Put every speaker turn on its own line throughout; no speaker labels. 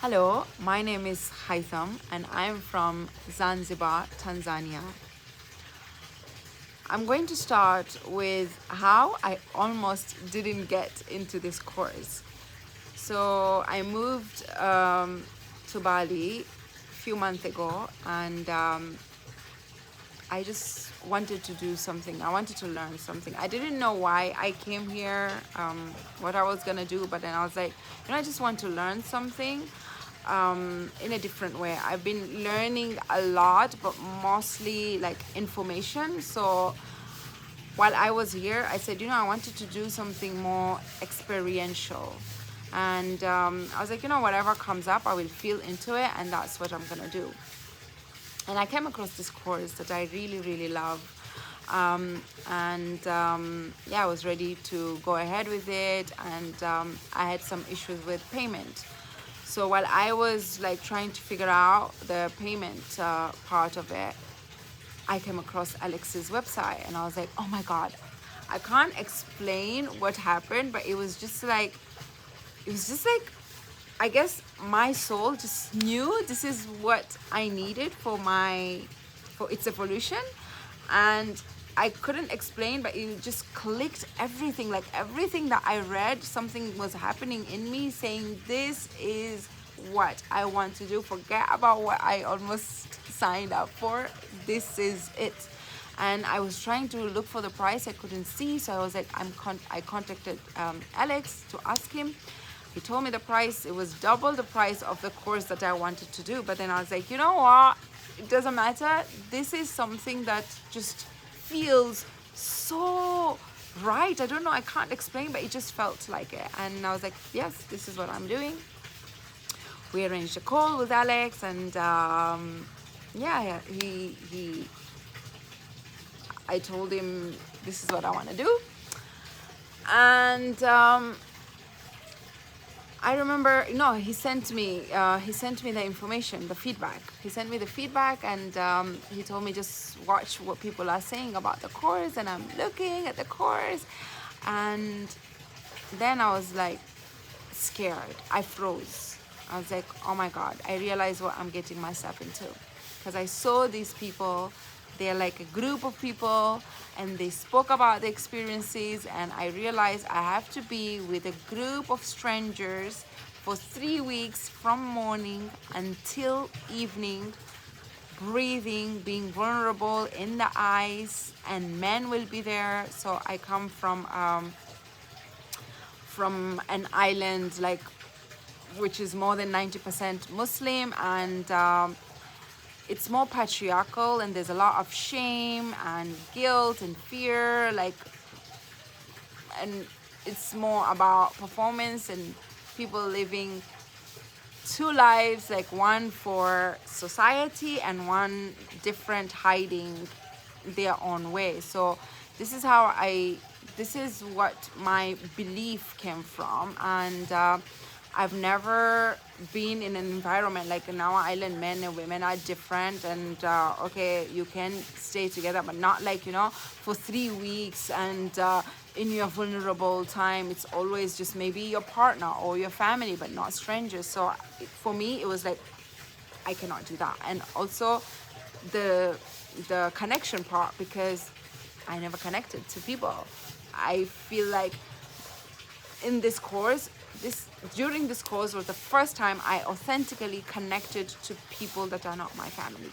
Hello, my name is Khaytam and I'm from Zanzibar, Tanzania. I'm going to start with how I almost didn't get into this course. So I moved to Bali a few months ago, and I just wanted to do something. I wanted to learn something. I didn't know why I came here, what I was gonna do, but then I was like, I just want to learn something in a different way. I've been learning a lot, but mostly like information. So while I was here, I said, I wanted to do something more experiential. And I was like, whatever comes up, I will feel into it, and that's what I'm gonna do. And I came across this course that I really, really love. Yeah, I was ready to go ahead with it, and I had some issues with payment. So while I was like trying to figure out the payment part of it, I came across Alex's website, and I was like, oh my God, I can't explain what happened, but it was just like, I guess my soul just knew this is what I needed for its evolution. And I couldn't explain, but it just clicked. Everything, like everything that I read, something was happening in me saying, this is what I want to do. Forget about what I almost signed up for. This is it. And I was trying to look for the price. I couldn't see. So I was like, I contacted Alex to ask him. He told me the price. It was double the price of the course that I wanted to do. But then I was like, you know what? It doesn't matter. This is something that just feels so right. I don't know. I can't explain, but it just felt like it. And I was like, yes, this is what I'm doing. We arranged a call with Alex, and I told him this is what I want to do. And I remember, he sent me the information, the feedback. He sent me the feedback, and he told me just watch what people are saying about the course. And I'm looking at the course, and then I was like scared. I froze. I was like, oh my God, I realized what I'm getting myself into. Because I saw these people, they're like a group of people, and they spoke about the experiences, and I realized I have to be with a group of strangers for 3 weeks from morning until evening, breathing, being vulnerable in the ice, and men will be there. So I come from an island which is more than 90% Muslim, and it's more patriarchal, and there's a lot of shame and guilt and fear, and it's more about performance and people living two lives, like one for society and one different, hiding their own way. So this is what my belief came from. And I've never been in an environment like in our island. Men and women are different, and okay, you can stay together, but not for 3 weeks, and in your vulnerable time it's always just maybe your partner or your family, but not strangers. So for me it was like, I cannot do that. And also the connection part, because I never connected to people. I feel like in this course, during this course was the first time I authentically connected to people that are not my family.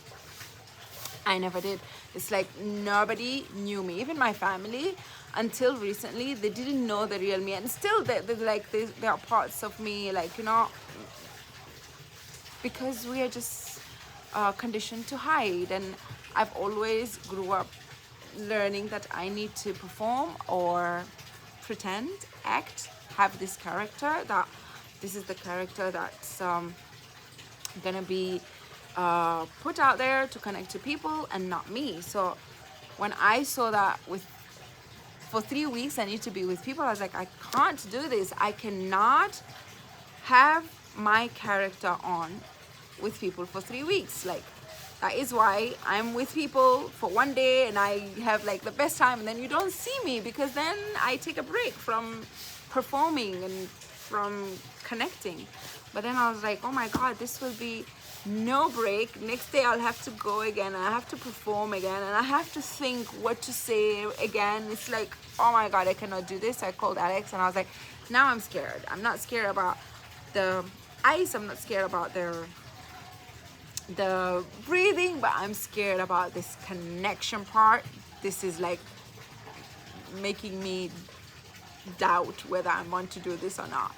I never did. It's like nobody knew me, even my family, until recently. They didn't know the real me, and still there are parts of me, because we are just conditioned to hide. And I've always grew up learning that I need to perform or pretend, act, have this character, that this is the character that's gonna be put out there to connect to people, and not me. So when I saw that for 3 weeks I need to be with people, I was like, I can't do this. I cannot have my character on with people for 3 weeks. That is why I'm with people for 1 day and I have the best time, and then you don't see me, because then I take a break from performing and from connecting. But then I was like, oh my God, this will be no break. Next day I'll have to go again, and I have to perform again, and I have to think what to say again. It's like, oh my God, I cannot do this. I called Alex and I was like, now I'm scared. I'm not scared about the ice, I'm not scared about the breathing, but I'm scared about this connection part. This is like making me doubt whether I want to do this or not.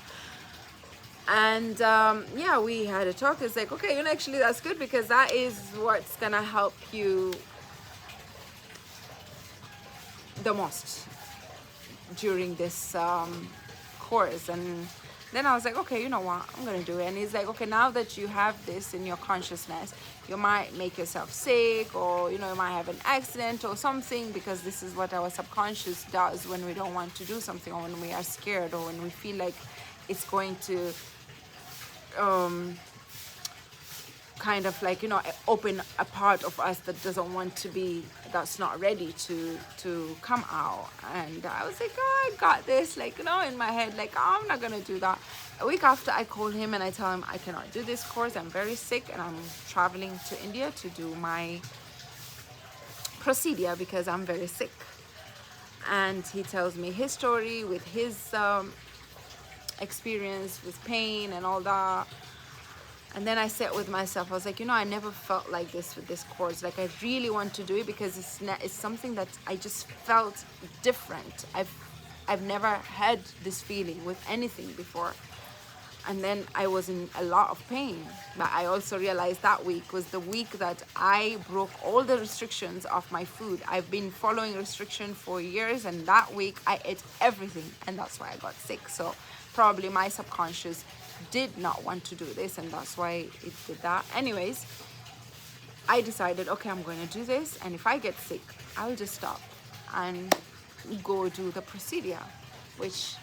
And yeah, we had a talk. It's like, okay, actually that's good, because that is what's gonna help you the most during this course. And then I was like, okay, you know what, I'm gonna do it. And he's like, okay, now that you have this in your consciousness, you might make yourself sick, or you might have an accident or something, because this is what our subconscious does when we don't want to do something, or when we are scared, or when we feel like it's going to kind of like open a part of us that doesn't want to be, that's not ready to come out. And I was like, oh, I got this, like in my head, like, oh, I'm not gonna do that. A week after, I call him and I tell him I cannot do this course, I'm very sick, and I'm traveling to India to do my procedure because I'm very sick. And he tells me his story with his experience with pain and all that. And then I sat with myself. I was like, I never felt like this with this course. Like, I really want to do it because it's something that I just felt different. I've never had this feeling with anything before. And then I was in a lot of pain. But I also realized that week was the week that I broke all the restrictions of my food. I've been following restriction for years, and that week I ate everything, and that's why I got sick. So probably my subconscious did not want to do this, and that's why it did that. Anyways, I decided, okay, I'm going to do this, and if I get sick, I'll just stop and go do the procedure, which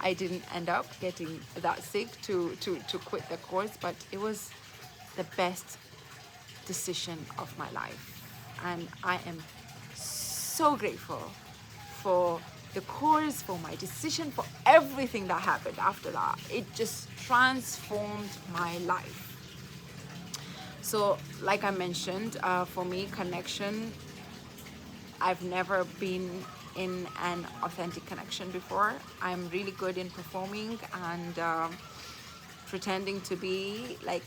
I didn't end up getting that sick to quit the course, but it was the best decision of my life. And I am so grateful for the course, for my decision, for everything that happened after that. It just transformed my life. So like I mentioned, for me, connection, I've never been in an authentic connection before. I'm really good in performing and pretending to be like,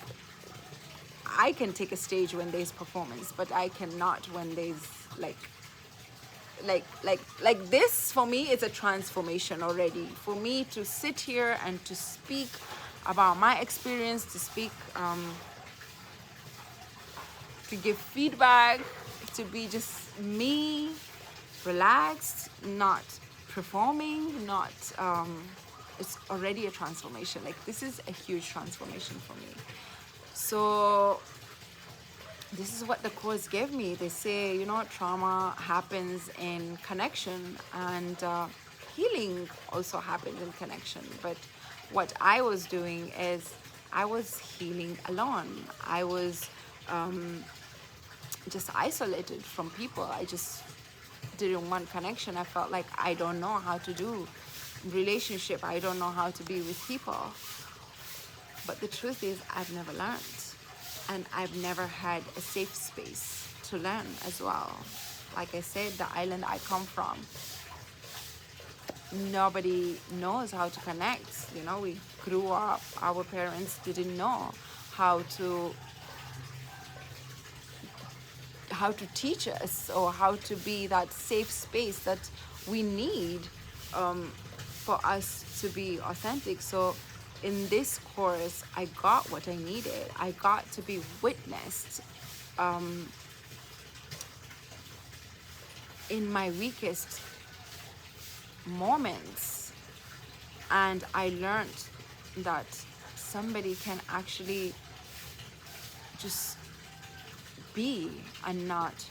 I can take a stage when there's performance, but I cannot when there's like this. For me, it's a transformation already. For me to sit here and to speak about my experience, to speak, to give feedback, to be just me, relaxed, not performing, not it's already a transformation. Like, this is a huge transformation for me. So this is what the course gave me. They say, trauma happens in connection, and healing also happens in connection. But what I was doing is I was healing alone. I was just isolated from people. I just didn't want connection. I felt like I don't know how to do relationship. I don't know how to be with people. But the truth is, I've never learned. And I've never had a safe space to learn as well. Like I said, the island I come from, nobody knows how to connect. We grew up, our parents didn't know how to teach us, or how to be that safe space that we need for us to be authentic. So in this course, I got what I needed. I got to be witnessed in my weakest moments. And I learned that somebody can actually just be and not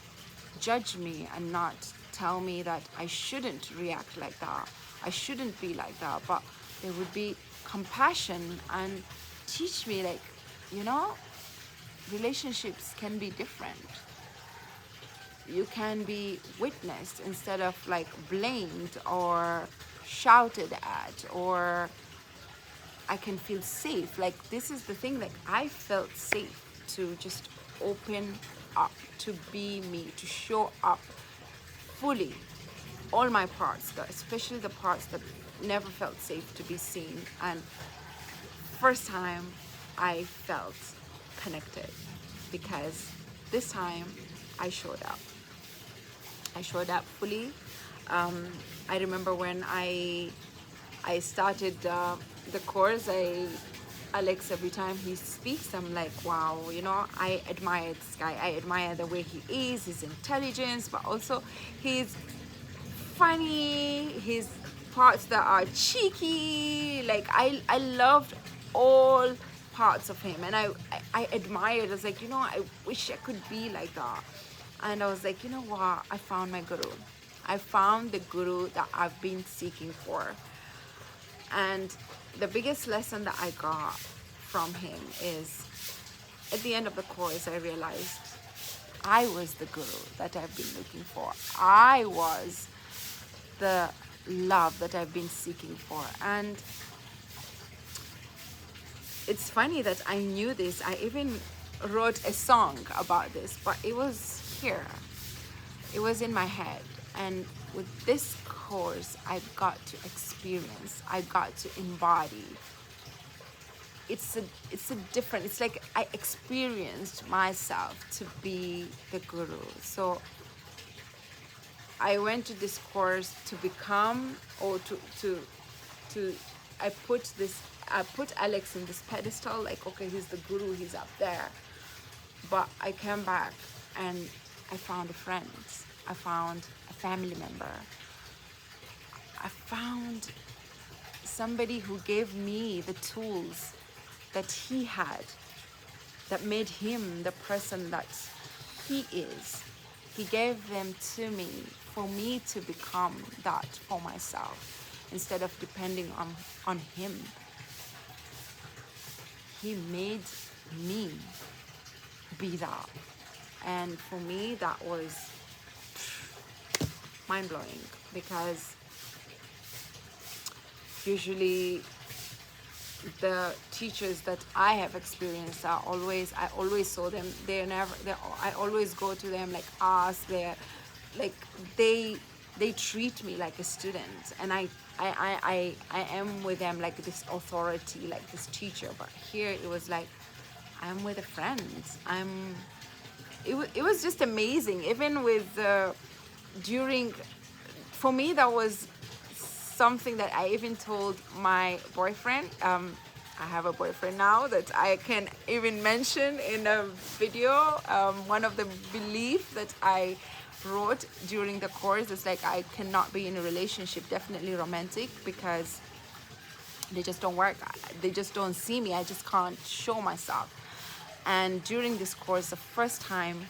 judge me, and not tell me that I shouldn't react like that, I shouldn't be like that, but there would be compassion and teach me, like, relationships can be different. You can be witnessed instead of like blamed or shouted at or I can feel safe. Like, this is the thing, like, I felt safe to just open up, to be me, to show up fully, all my parts, especially the parts that never felt safe to be seen. And first time I felt connected, because this time I showed up. I showed up fully. I remember when I started the course, Alex, every time he speaks, I'm like, wow, you know, I admire this guy. I admire the way he is, his intelligence, but also his funny, his parts that are cheeky. Like, I loved all parts of him, and I admired. I was like, you know, I wish I could be like that. And I was like, you know what, I found my guru. I found the guru that I've been seeking for. And the biggest lesson that I got from him is, at the end of the course, I realized I was the guru that I've been looking for. I was the love that I've been seeking for. And it's funny that I knew this. I even wrote a song about this, but it was here. It was in my head. And with this course, I got to experience, I got to embody. It's like I experienced myself to be the guru. So I went to this course to become, or I put Alex in this pedestal, like, okay, he's the guru, he's up there. But I came back and I found a friend. I found a family member. I found somebody who gave me the tools that he had, that made him the person that he is. He gave them to me for me to become that for myself, instead of depending on him. He made me be that. And for me, that was mind-blowing, because usually the teachers that I have experienced are always, I always saw them, I always go to them, like, ask, they treat me like a student, and I am with them like this authority, like this teacher. But here it was like, I'm with a friend. It was just amazing. Even with for me, that was something that I even told my boyfriend. I have a boyfriend now that I can even mention in a video. One of the beliefs that I wrote during the course is like, I cannot be in a relationship, definitely romantic, because they just don't work. They just don't see me. I just can't show myself. And during this course, the first time,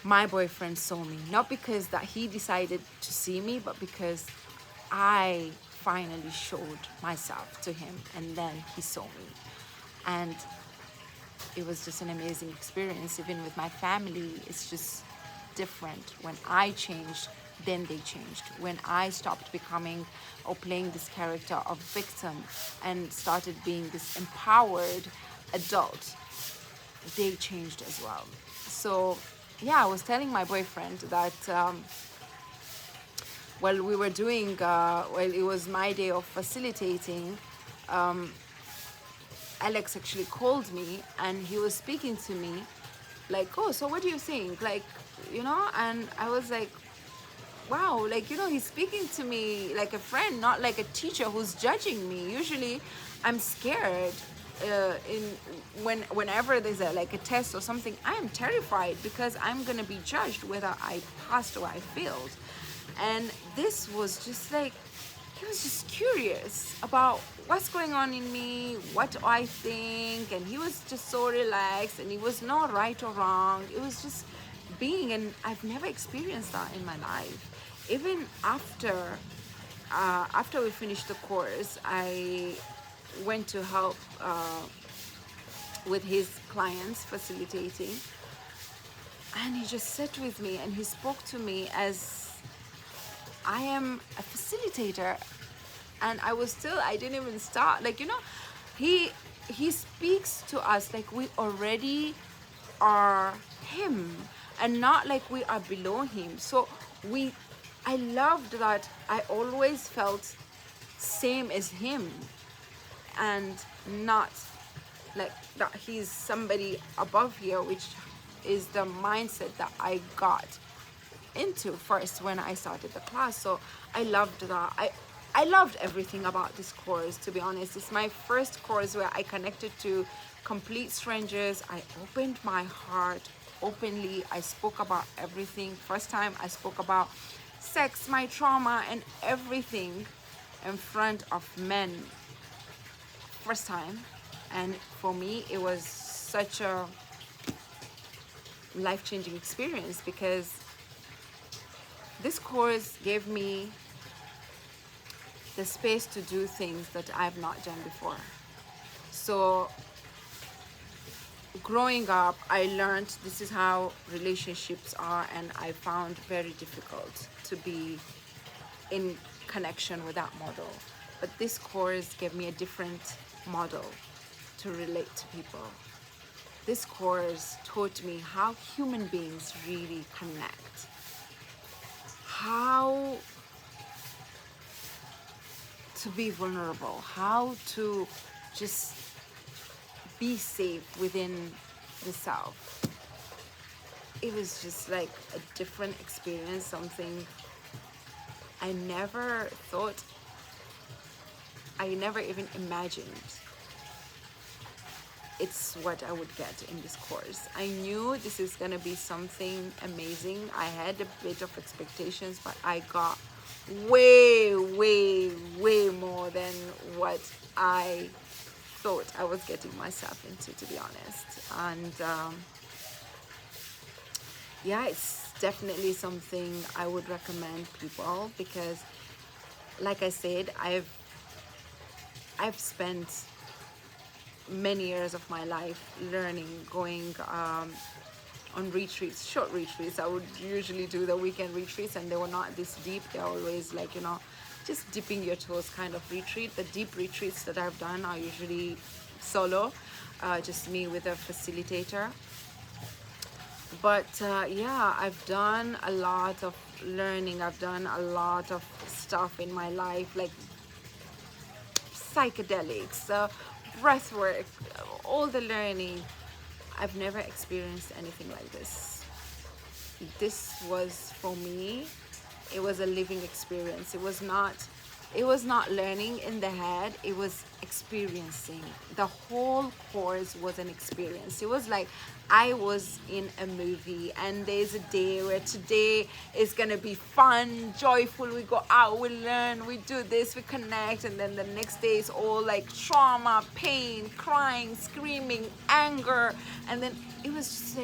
my boyfriend saw me, not because that he decided to see me, but because I finally showed myself to him, and then he saw me. And it was just an amazing experience. Even with my family, it's just different. When I changed, then they changed. When I stopped becoming or playing this character of victim and started being this empowered adult, they changed as well. So yeah, I was telling my boyfriend that while we were doing, while it was my day of facilitating, Alex actually called me, and he was speaking to me like, oh, so what do you think? Like, you know, and I was like, wow, like, you know, he's speaking to me like a friend, not like a teacher who's judging me. Usually I'm scared whenever there's a test or something. I am terrified because I'm gonna be judged whether I passed or I failed. And this was just like, he was just curious about what's going on in me, what I think, and he was just so relaxed, and it was not right or wrong. It was just being, and I've never experienced that in my life. Even after we finished the course, I went to help with his clients facilitating, and he just sat with me and he spoke to me as I am a facilitator and I didn't even start. Like, you know, he speaks to us like we already are him, and not like we are below him. So I loved that I always felt same as him, and not like that he's somebody above here, which is the mindset that I got into first when I started the class. So I loved that. I loved everything about this course, to be honest. It's my first course where I connected to complete strangers. I opened my heart openly. I spoke about everything. First time I spoke about sex, my trauma, and everything in front of men. First time. And for me, it was such a life-changing experience, because this course gave me the space to do things that I've not done before. So growing up, I learned this is how relationships are, and I found very difficult to be in connection with that model. But this course gave me a different model to relate to people. This course taught me how human beings really connect, how to be vulnerable, how to just be safe within the self. It was just like a different experience, something I never thought, I never even imagined it's what I would get in this course. I knew this is gonna be something amazing. I had a bit of expectations, but I got way more than what I thought I was getting myself into, to be honest. And yeah, it's definitely something I would recommend people, because like I said, I've spent many years of my life learning, going on retreats, short retreats. I would usually do the weekend retreats, and they were not this deep. They're always like, you know, just dipping your toes kind of retreat. The deep retreats that I've done are usually solo, just me with a facilitator. But yeah, I've done a lot of learning. I've done a lot of stuff in my life, like psychedelics, breathwork, all the learning. I've never experienced anything like this. This was, for me, it was a living experience. It was not learning in the head, it was experiencing. The whole course was an experience. It was like I was in a movie, and there's a day where today is gonna be fun, joyful, we go out, we learn, we do this, we connect, and then the next day is all like trauma, pain, crying, screaming, anger. And then it was just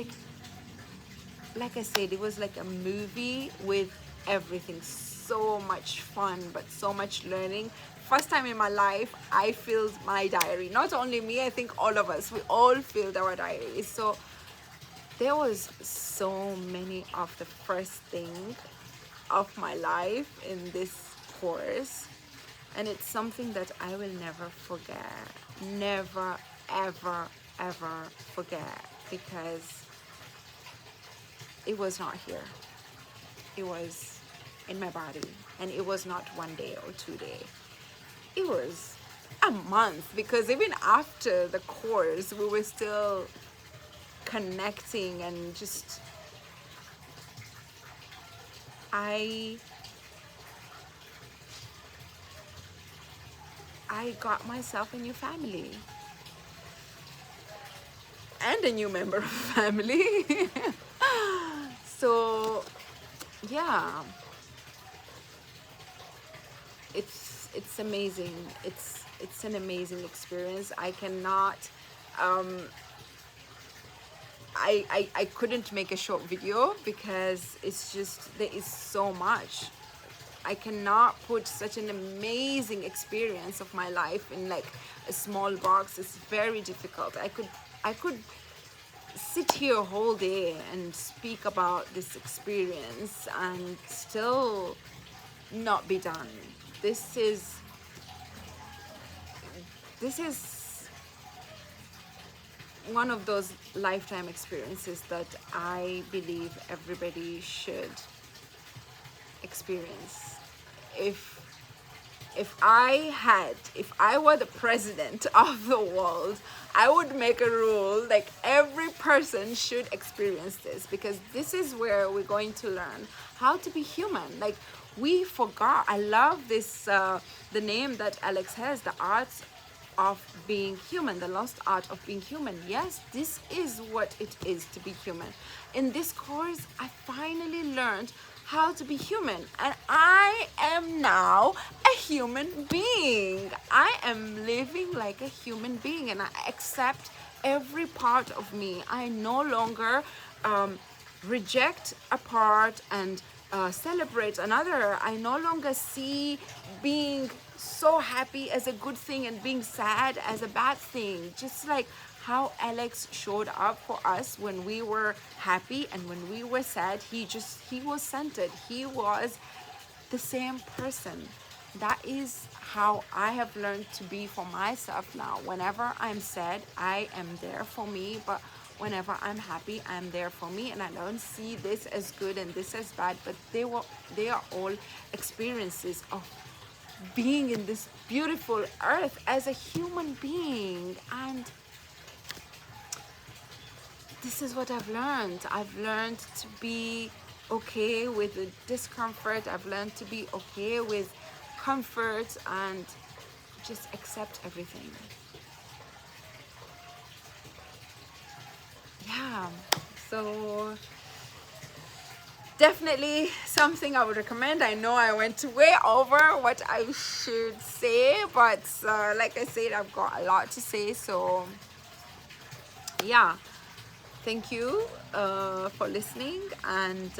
like I said, it was like a movie with everything. So much fun, but so much learning. First time in my life, I filled my diary. Not only me, I think all of us, we all filled our diaries. So there was so many of the first thing of my life in this course, and it's something that I will never forget. Never, ever, ever forget, because it was not here. It was in my body, and it was not 1 day or 2 days. It was a month, because even after the course, we were still connecting, and just I got myself a new family and a new member of family. So yeah, it's amazing. It's an amazing experience. I cannot I couldn't make a short video, because it's just, there is so much. I cannot put such an amazing experience of my life in like a small box. It's very difficult. I could sit here a whole day and speak about this experience and still not be done. This is this is one of those lifetime experiences that I believe everybody should experience. If I were the president of the world, I would make a rule like every person should experience this, because this is where we're going to learn how to be human. Like, we forgot. I love this, the name that Alex has, the art of being human, the lost art of being human. Yes, this is what it is to be human. In this course, I finally learned how to be human, and I am now a human being. I am living like a human being, and I accept every part of me. I no longer reject a part and celebrate another. I no longer see being so happy as a good thing and being sad as a bad thing. Just like how Alex showed up for us when we were happy and when we were sad, he was centered. He was the same person. That is how I have learned to be for myself now. Whenever I'm sad, I am there for me, but whenever I'm happy, I'm there for me, and I don't see this as good and this as bad, but they are all experiences of being in this beautiful earth as a human being. And this is what I've learned. I've learned to be okay with the discomfort. I've learned to be okay with comfort and just accept everything. Yeah, so definitely something I would recommend. I know I went way over what I should say, but like I said, I've got a lot to say. So yeah, thank you for listening, and